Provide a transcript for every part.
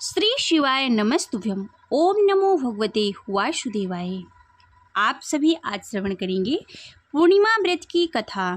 श्री शिवाय नमस्तुभ्यम। ओम नमो भगवते वासुदेवाय। आप सभी आज श्रवण करेंगे पूर्णिमा व्रत की कथा।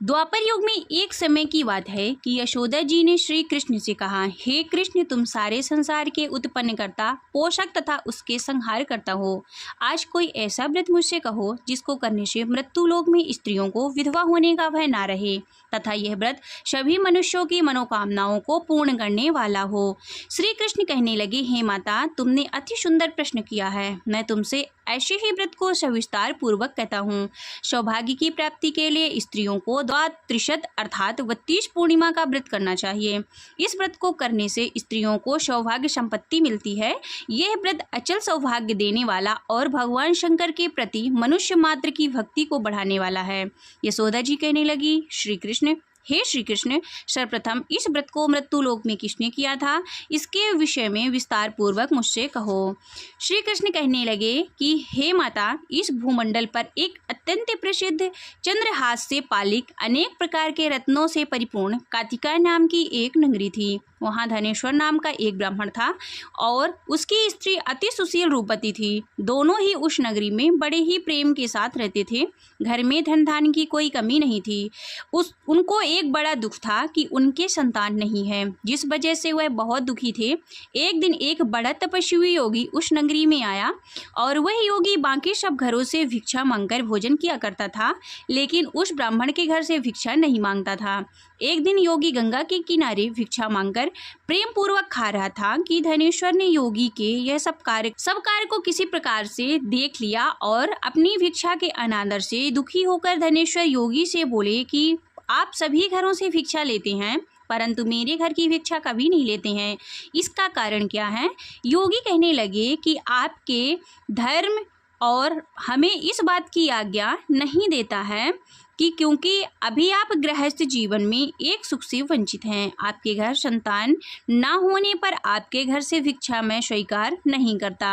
द्वापर युग में एक समय की बात है कि यशोदा जी ने श्री कृष्ण से कहा, हे कृष्ण, तुम सारे संसार के उत्पन्न करता, पोषक तथा उसके संहार करता हो। आज कोई ऐसा व्रत मुझसे कहो जिसको करने से मृत्यु लोक में स्त्रियों को विधवा होने का भय ना रहे तथा यह व्रत सभी मनुष्यों की मनोकामनाओं को पूर्ण करने वाला हो। श्री कृष्ण कहने लगे, हे माता, तुमने अति सुंदर प्रश्न किया है। मैं तुमसे ऐसे ही व्रत को सविस्तार पूर्वक कहता हूँ। सौभाग्य की प्राप्ति के लिए स्त्रियों को द्वात्रिशत अर्थात 32 पूर्णिमा का व्रत करना चाहिए। इस व्रत को करने से स्त्रियों को सौभाग्य संपत्ति मिलती है। यह व्रत अचल सौभाग्य देने वाला और भगवान शंकर के प्रति मनुष्य मात्र की भक्ति को बढ़ाने वाला है। यशोदा जी कहने लगी, श्री कृष्ण, हे श्री कृष्ण, सर्वप्रथम इस व्रत को मृत्यु लोक में किसने किया था, इसके विषय में विस्तार पूर्वक मुझसे कहो। श्री कृष्ण कहने लगे कि हे माता, इस भूमंडल पर एक अत्यंत प्रसिद्ध चंद्रहास से पालिक अनेक प्रकार के रत्नों से परिपूर्ण कातिका नाम की एक नगरी थी। वहाँ धनेश्वर नाम का एक ब्राह्मण था और उसकी स्त्री अति सुशील रूपवती थी। दोनों ही उस नगरी में बड़े ही प्रेम के साथ रहते थे। घर में धन धान की कोई कमी नहीं थी। उनको एक बड़ा दुख था कि उनके संतान नहीं है, जिस वजह से वह बहुत दुखी थे। एक दिन एक बड़ा तपस्वी योगी उस नगरी में आया और वह योगी बाकी सब घरों से भिक्षा मांगकर भोजन किया करता था, लेकिन उस ब्राह्मण के घर से भिक्षा नहीं मांगता था। एक दिन योगी गंगा के किनारे भिक्षा मांगकर प्रेम पूर्वक खा रहा था कि धनेश्वर ने योगी के यह सब कार्य को किसी प्रकार से देख लिया और अपनी भिक्षा के अनादर से दुखी होकर धनेश्वर योगी से बोले कि आप सभी घरों से भिक्षा लेते हैं परंतु मेरे घर की भिक्षा कभी नहीं लेते हैं, इसका कारण क्या है? योगी कहने लगे कि आपके धर्म और हमें इस बात की आज्ञा नहीं देता है कि क्योंकि अभी आप गृहस्थ जीवन में एक सुख से वंचित हैं। आपके घर संतान ना होने पर आपके घर से भिक्षा मैं स्वीकार नहीं करता।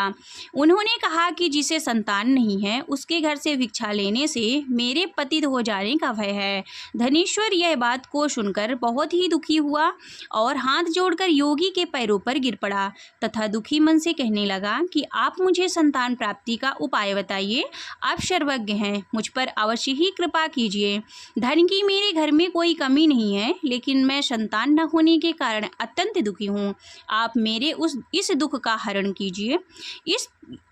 उन्होंने कहा कि जिसे संतान नहीं है उसके घर से भिक्षा लेने से मेरे पतित हो जाने का भय है। धनेश्वर यह बात को सुनकर बहुत ही दुखी हुआ और हाथ जोड़कर योगी के पैरों पर गिर पड़ा तथा दुखी मन से कहने लगा कि आप मुझे संतान प्राप्ति का उपाय बताइए। आप सर्वज्ञ हैं, मुझ पर अवश्य ही कृपा कीजिए। धन की मेरे घर में कोई कमी नहीं है, लेकिन मैं संतान न होने के कारण अत्यंत दुखी हूँ। आप मेरे इस दुख का हरण कीजिए।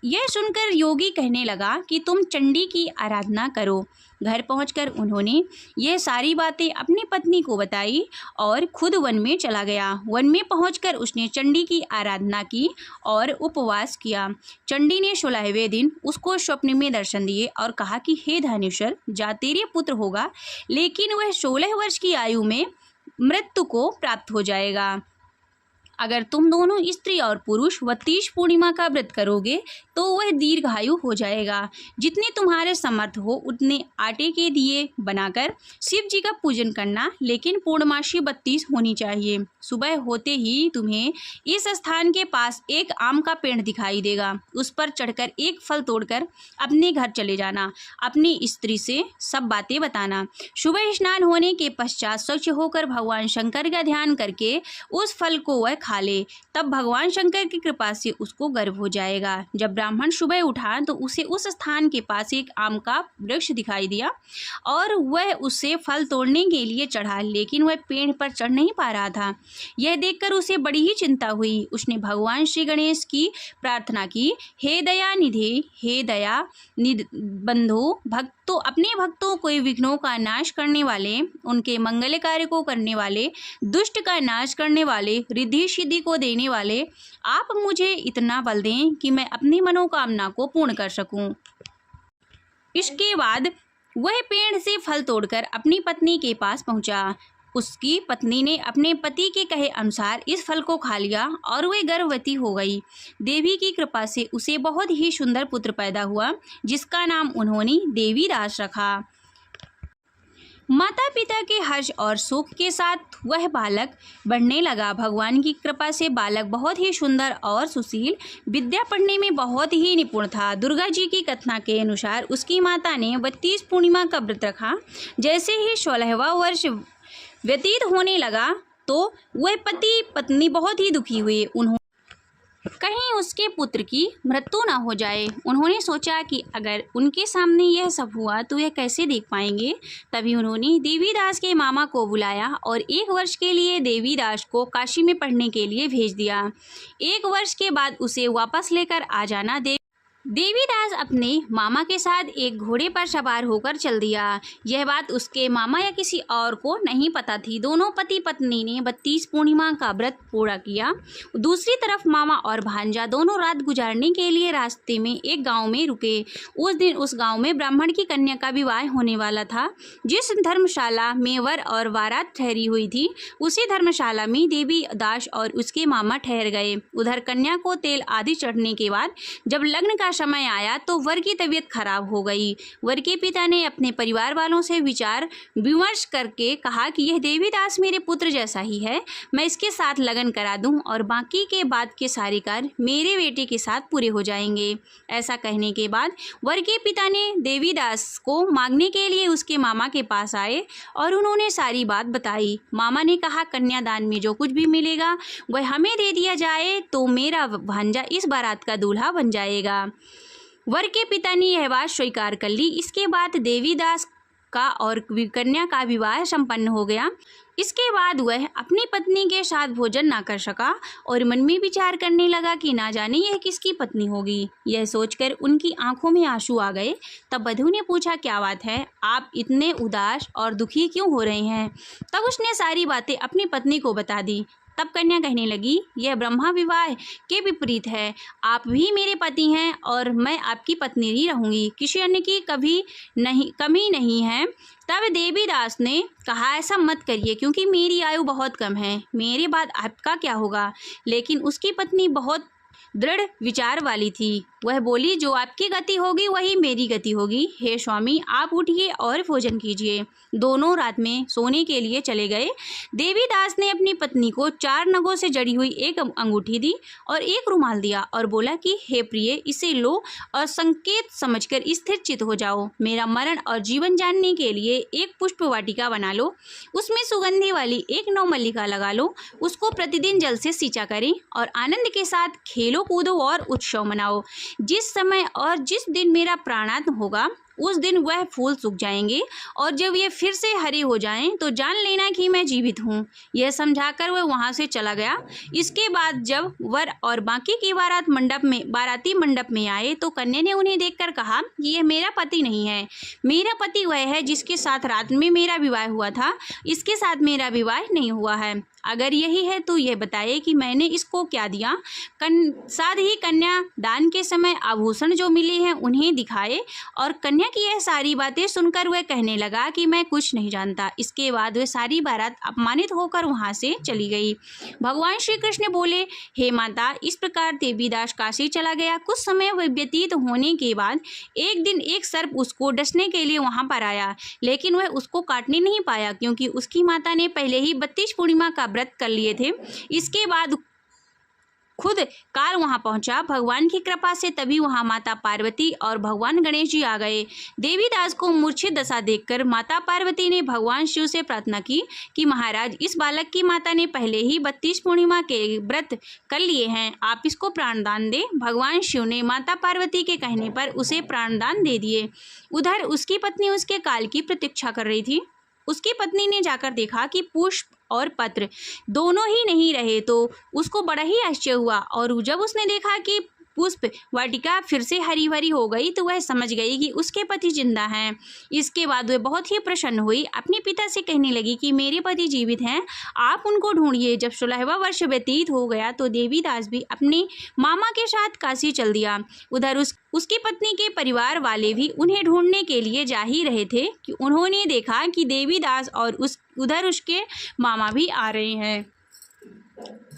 यह सुनकर योगी कहने लगा कि तुम चंडी की आराधना करो। घर पहुंचकर उन्होंने यह सारी बातें अपनी पत्नी को बताई और खुद वन में चला गया। वन में पहुंचकर उसने चंडी की आराधना की और उपवास किया। चंडी ने 16वें दिन उसको स्वप्न में दर्शन दिए और कहा कि हे धनेश्वर, जा तेरे पुत्र होगा, लेकिन वह 16 वर्ष की आयु में मृत्यु को प्राप्त हो जाएगा। अगर तुम दोनों स्त्री और पुरुष 32 पूर्णिमा का व्रत करोगे तो वह दीर्घायु हो जाएगा। जितने तुम्हारे समर्थ हो उतने आटे के दिए बनाकर शिव जी का पूजन करना, लेकिन पूर्णमासी 32 होनी चाहिए। सुबह होते ही तुम्हें इस स्थान के पास एक आम का पेड़ दिखाई देगा। उस पर चढ़कर एक फल तोड़कर अपने घर चले जाना। अपनी स्त्री से सब बातें बताना। सुबह स्नान होने के पश्चात स्वच्छ होकर भगवान शंकर का ध्यान करके उस फल को वह खा ले, तब भगवान शंकर की कृपा से उसको गर्भ हो जाएगा। जब ब्राह्मण सुबह उठा तो उसे उस स्थान के पास एक आम का वृक्ष दिखाई दिया और वह उससे फल तोड़ने के लिए चढ़ा, लेकिन वह पेड़ पर चढ़ नहीं पा रहा था। यह देखकर उसे बड़ी ही चिंता हुई। उसने भगवान श्री गणेश की प्रार्थना की, हे दया निधे, हे दया बंधु, अपने भक्तों को विघ्नों का नाश करने वाले, उनके मंगल कार्य को करने वाले, दुष्ट का नाश करने वाले, रिद्धि सिद्धि को देने वाले, आप मुझे इतना बल दें कि मैं अपनी मनोकामना को पूर्ण कर सकूं। इसके बाद वह पेड़ से फल तोड़कर अपनी पत्नी के पास पहुंचा। उसकी पत्नी ने अपने पति के कहे अनुसार इस फल को खा लिया और वह गर्भवती हो गई। देवी की कृपा से उसे बहुत ही सुंदर पुत्र पैदा हुआ, जिसका नाम उन्होंने देवीदास रखा। माता पिता के हर्ष और सुख के साथ वह बालक बढ़ने लगा। भगवान की कृपा से बालक बहुत ही सुंदर और सुशील, विद्या पढ़ने में बहुत ही निपुण था। दुर्गा जी की कथना के अनुसार उसकी माता ने 32 पूर्णिमा का व्रत रखा। जैसे ही 16वां वर्ष व्यतीत होने लगा तो वह पति पत्नी बहुत ही दुखी हुए। कहीं उसके पुत्र की मृत्यु न हो जाए। उन्होंने सोचा कि अगर उनके सामने यह सब हुआ तो यह कैसे देख पाएंगे। तभी उन्होंने देवीदास के मामा को बुलाया और 1 वर्ष के लिए देवीदास को काशी में पढ़ने के लिए भेज दिया। 1 वर्ष के बाद उसे वापस लेकर आ जाना। देवीदास अपने मामा के साथ एक घोड़े पर सवार होकर चल दिया। यह बात उसके मामा या किसी और को नहीं पता थी। दोनों पति पत्नी ने 32 पूर्णिमा का व्रत पूरा किया। दूसरी तरफ मामा और भांजा दोनों रात गुजारने के लिए रास्ते में एक गांव में रुके। उस दिन उस गांव में ब्राह्मण की कन्या का विवाह होने वाला था। जिस धर्मशाला में वर और बारात ठहरी हुई थी, उसी धर्मशाला में देवीदास और उसके मामा ठहर गए। उधर कन्या को तेल आदि चढ़ने के बाद जब लग्न का समय आया तो वर की तबीयत खराब हो गई। वर के पिता ने अपने परिवार वालों से विचार विमर्श करके कहा कि यह देवीदास मेरे पुत्र जैसा ही है, मैं इसके साथ लगन करा दूं और बाकी के बाद के सारे कार्य मेरे बेटे के साथ पूरे हो जाएंगे। ऐसा कहने के बाद वर के पिता ने देवीदास को मांगने के लिए उसके मामा के पास आए और उन्होंने सारी बात बताई। मामा ने कहा, कन्यादान में जो कुछ भी मिलेगा वह हमें दे दिया जाए तो मेरा भांजा इस बारात का दूल्हा बन जाएगा। वर के पिता ने यह बात स्वीकार कर ली। इसके बाद देवीदास का और कन्या का विवाह संपन्न हो गया। इसके बाद वह अपनी पत्नी के साथ भोजन ना कर सका और मन में विचार करने लगा कि ना जाने यह किसकी पत्नी होगी। यह सोचकर उनकी आंखों में आंसू आ गए। तब वधू ने पूछा, क्या बात है, आप इतने उदास और दुखी क्यों हो रहे हैं? तब उसने सारी बातें अपनी पत्नी को बता दी। तब कन्या कहने लगी, यह ब्रह्मा विवाह के विपरीत है। आप भी मेरे पति हैं और मैं आपकी पत्नी ही रहूंगी, किसी अन्य की कमी नहीं है। तब देवीदास ने कहा, ऐसा मत करिए क्योंकि मेरी आयु बहुत कम है, मेरे बाद आपका क्या होगा। लेकिन उसकी पत्नी बहुत दृढ़ विचार वाली थी। वह बोली, जो आपकी गति होगी वही मेरी गति होगी। हे स्वामी, आप उठिए और भोजन कीजिए। दोनों रात में सोने के लिए चले गए। देवीदास ने अपनी पत्नी को 4 नगों से जड़ी हुई एक अंगूठी दी और एक रुमाल दिया और बोला कि हे प्रिय, इसे लो और संकेत समझकर स्थिर चित हो जाओ। मेरा मरण और जीवन जानने के लिए एक पुष्प वाटिका बना लो, उसमें सुगंधी वाली एक नवमल्लिका लगा लो, उसको प्रतिदिन जल से सींचा करें और आनंद के साथ खेलो कूदो और उत्सव मनाओ। जिस समय और जिस दिन मेरा प्राणांत होगा उस दिन वह फूल सूख जाएंगे और जब ये फिर से हरे हो जाएं तो जान लेना कि मैं जीवित हूँ। यह समझाकर वह वहाँ से चला गया। इसके बाद जब वर और बाकी की बाराती मंडप में आए तो कन्या ने उन्हें देखकर कहा कि यह मेरा पति नहीं है, मेरा पति वह है जिसके साथ रात में मेरा विवाह हुआ था, इसके साथ मेरा विवाह नहीं हुआ है। अगर यही है तो यह बताइए कि मैंने इसको क्या दिया। साथ ही कन्या दान के समय आभूषण जो मिले हैं उन्हें दिखाए और कन्या की यह सारी बातें सुनकर वह कहने लगा कि मैं कुछ नहीं जानता। इसके बाद वह सारी बारात अपमानित होकर वहां से चली गई। भगवान श्री कृष्ण बोले, हे माता, इस प्रकार देवीदास काशी चला गया। कुछ समय व्यतीत होने के बाद एक दिन एक सर्प उसको डसने के लिए वहां पर आया, लेकिन वह उसको काटने नहीं पाया क्योंकि उसकी माता ने पहले ही 32 पूर्णिमा का व्रत कर लिए थे। इसके बाद खुद काल वहां पहुंचा। भगवान की कृपा से तभी वहां माता पार्वती और भगवान गणेश जी आ गए। देवीदास को मूर्छित दशा देखकर माता पार्वती ने भगवान शिव से प्रार्थना की कि महाराज, इस बालक की माता ने पहले ही 32 पूर्णिमा के व्रत कर लिए हैं, आप इसको प्राणदान दें। भगवान शिव ने माता पार्वती के कहने पर उसे प्राणदान दे दिए। उधर उसकी पत्नी उसके काल की प्रतीक्षा कर रही थी। उसकी पत्नी ने जाकर देखा कि पुष्प और पत्र दोनों ही नहीं रहे तो उसको बड़ा ही आश्चर्य हुआ और जब उसने देखा कि पुष्प वाटिका फिर से हरी भरी हो गई तो वह समझ गई कि उसके पति जिंदा हैं। इसके बाद वह बहुत ही प्रसन्न हुई। अपने पिता से कहने लगी कि मेरे पति जीवित हैं, आप उनको ढूंढिए। जब 16वां वर्ष व्यतीत हो गया तो देवीदास भी अपने मामा के साथ काशी चल दिया। उधर उसकी पत्नी के परिवार वाले भी उन्हें ढूंढने के लिए जा ही रहे थे कि उन्होंने देखा कि देवीदास और उधर उसके मामा भी आ रहे हैं।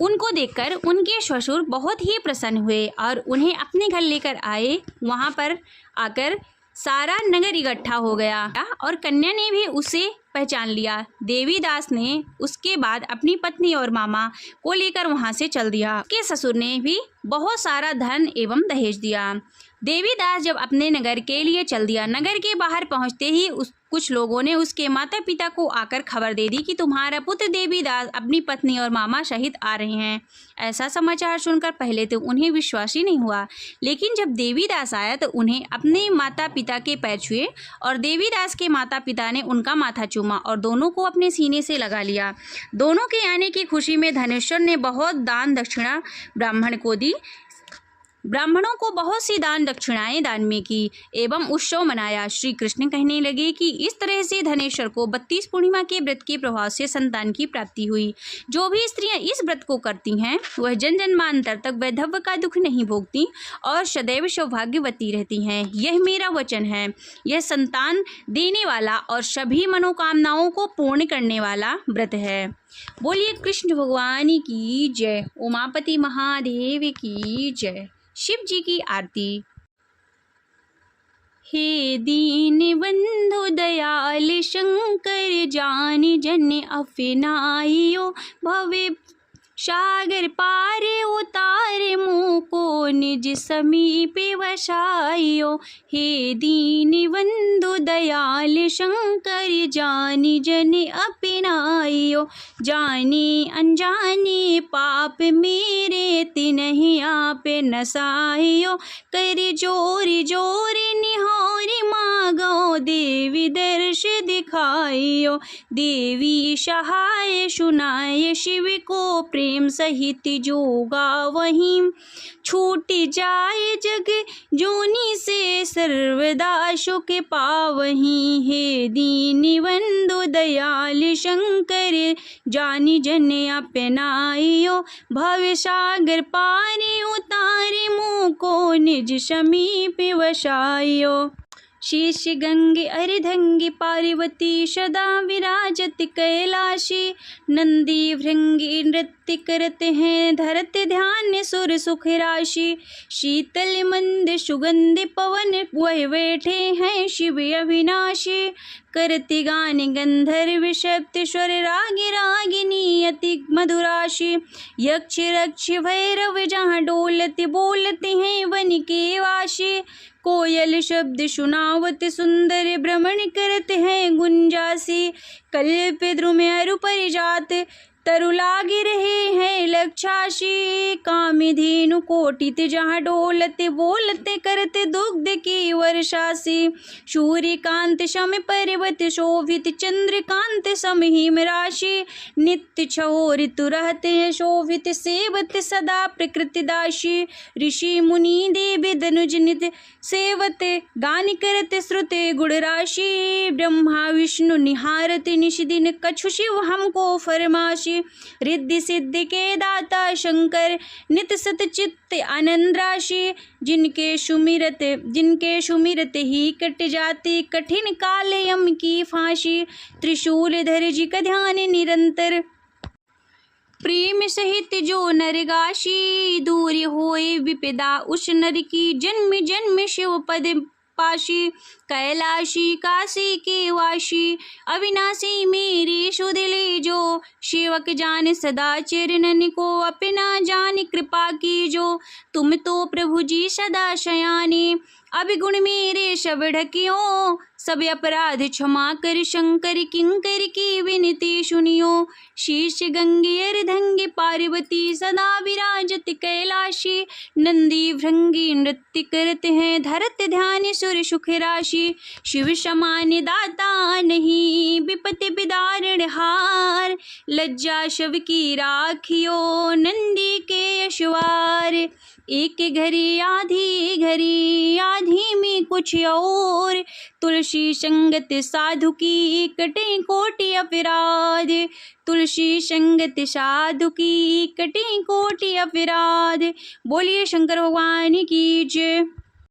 उनको देखकर उनके ससुर बहुत ही प्रसन्न हुए और उन्हें अपने घर लेकर आए। वहां पर आकर सारा नगर इकट्ठा हो गया और कन्या ने भी उसे पहचान लिया। देवीदास ने उसके बाद अपनी पत्नी और मामा को लेकर वहां से चल दिया। उसके ससुर ने भी बहुत सारा धन एवं दहेज दिया। देवीदास जब अपने नगर के लिए चल दिया, नगर के बाहर पहुंचते ही कुछ लोगों ने उसके माता पिता को आकर खबर दे दी कि तुम्हारा पुत्र देवीदास अपनी पत्नी और मामा सहित आ रहे हैं। ऐसा समाचार सुनकर पहले तो उन्हें विश्वास ही नहीं हुआ, लेकिन जब देवीदास आया तो उन्हें अपने माता पिता के पैर छुए और देवीदास के माता पिता ने उनका माथा चूमा और दोनों को अपने सीने से लगा लिया। दोनों के आने की खुशी में धनेश्वर ने बहुत दान दक्षिणा ब्राह्मण को दी। ब्राह्मणों को बहुत सी दान दक्षिणाएं दान में की एवं उत्सव मनाया। श्री कृष्ण कहने लगे कि इस तरह से धनेश्वर को 32 पूर्णिमा के व्रत के प्रभाव से संतान की प्राप्ति हुई। जो भी स्त्रियां इस व्रत को करती हैं वह जन जन्मांतर तक वैधव्य का दुख नहीं भोगती और सदैव सौभाग्यवती रहती हैं। यह मेरा वचन है। यह संतान देने वाला और सभी मनोकामनाओं को पूर्ण करने वाला व्रत है। बोलिए कृष्ण भगवान की जय। उमापति महादेव की जय। शिव जी की आरती। हे दीन बंधु दयाल शंकर जान जन अपनाइयो भवे सागर पार उतार मुको निज समीपे वसाइयो। हे दीन बंधु दयाल शंकर जानी जन अपनाइयो। जाने अनजाने पाप मेरे तिन्हि आप नसाइयो। कर जोरी जोरी निहारी मागो देवी दर्श दिखाइयो। देवी सहाय सुनाय शिव को प्रेम सहित जोगा वहीं। छूट जाए जग जोनी से सर्वदा सुख पावहीं। हे दीन बंधु दयाल शंकर जानी जन अपनाइयो। भव सागर पारी उतारे मुको निज समीप वसाइयो। शीश गंगे अर्धंगी पार्वती सदा विराजत कैलाशी। नंदी भृंगी नृत्य करते हैं धरते ध्यान सुर सुख राशि। शीतल मंद सुगंध पवन वह बैठे हैं शिव अविनाशी। करते गान गंधर्व शब्द स्वर रागी रागिनी अति मधुराशी। यक्ष रक्ष भैरव जहाँ डोलते बोलते हैं वन के वासी। कोयल शब्द सुनावत सुंदर भ्रमण करते हैं गुंजासी। कल्प द्रुम अरु परिजात तरु लागे रहे हैं लक्षाशी। कामधेनु कोटित जहाँ डोलते बोलते करते दुग्ध की वर्षासी। सूर्यकांत सम पर्वत शोभित चंद्रकांत सम हिम राशि। नित्य छहो ऋतु रहते हैं शोभित सेवत सदा प्रकृति दासी। ऋषि मुनि देवी धनुज नित सेवत गान करते श्रुते गुण राशि। ब्रह्मा विष्णु निहारते निश दिन कछु शिव हमको फरमाशी। रिद्धि सिद्धि के दाता शंकर नित सत चित्त आनंद राशि। जिनके सुमिरत ही कट जाती कठिन काल यम की फांसी। त्रिशूल धर जी का ध्यान निरंतर प्रेम सहित जो नरगाशी। दूर होए विपदा उस नर की जन्म जन्म शिव पद पाशी। कैलाशी काशी के वाशी अविनाशी मेरी सुदिले जो। सेवक जान सदा चरणन को अपना जान कृपा की जो। तुम तो प्रभु जी सदा शयाने अभिगुण मेरे सब ढकियो। सब अपराध क्षमा कर शंकर किंकर की विनती सुनियो। शीश गंगे अर्धंगी पार्वती सदा विराजत कैलाशी। नंदी भृंगी नृत्य करते हैं धरत ध्यान सुर सुख राशि। शिव समान दाता नहीं विपत्ति बिदारण हार। लज्जा शव की राखियो नंदी के यशवार। एक घड़ी आधी में कुछ और। तुलसी संगत साधु की कटे कोटि अपराध। तुलसी संगत साधु की कटे कोटि अपराध। बोलिए शंकर भगवान की जय।